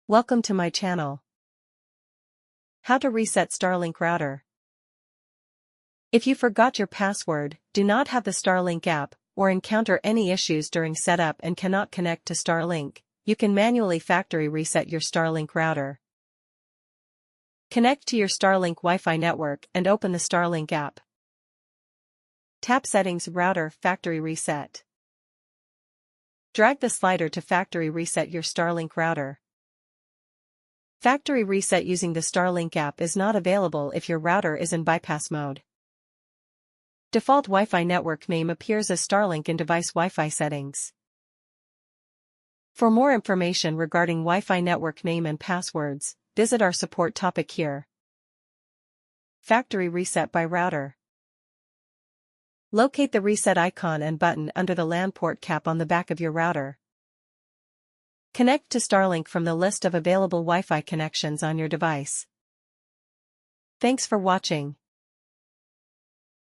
Welcome to my channel. How to reset Starlink router. If you forgot your password, do not have the Starlink app, or encounter any issues during setup and cannot connect to Starlink, you can manually factory reset your Starlink router. Connect to your Starlink Wi-Fi network and open the Starlink app. Tap Settings, Router, Factory Reset. Drag the slider to factory reset your Starlink router. Factory reset using the Starlink app is not available if your router is in bypass mode. Default Wi-Fi network name appears as Starlink in device Wi-Fi settings. For more information regarding Wi-Fi network name and passwords, visit our support topic here. Factory reset by router. Locate the reset icon and button under the LAN port cap on the back of your router. Connect to Starlink from the list of available Wi-Fi connections on your device. Thanks for watching.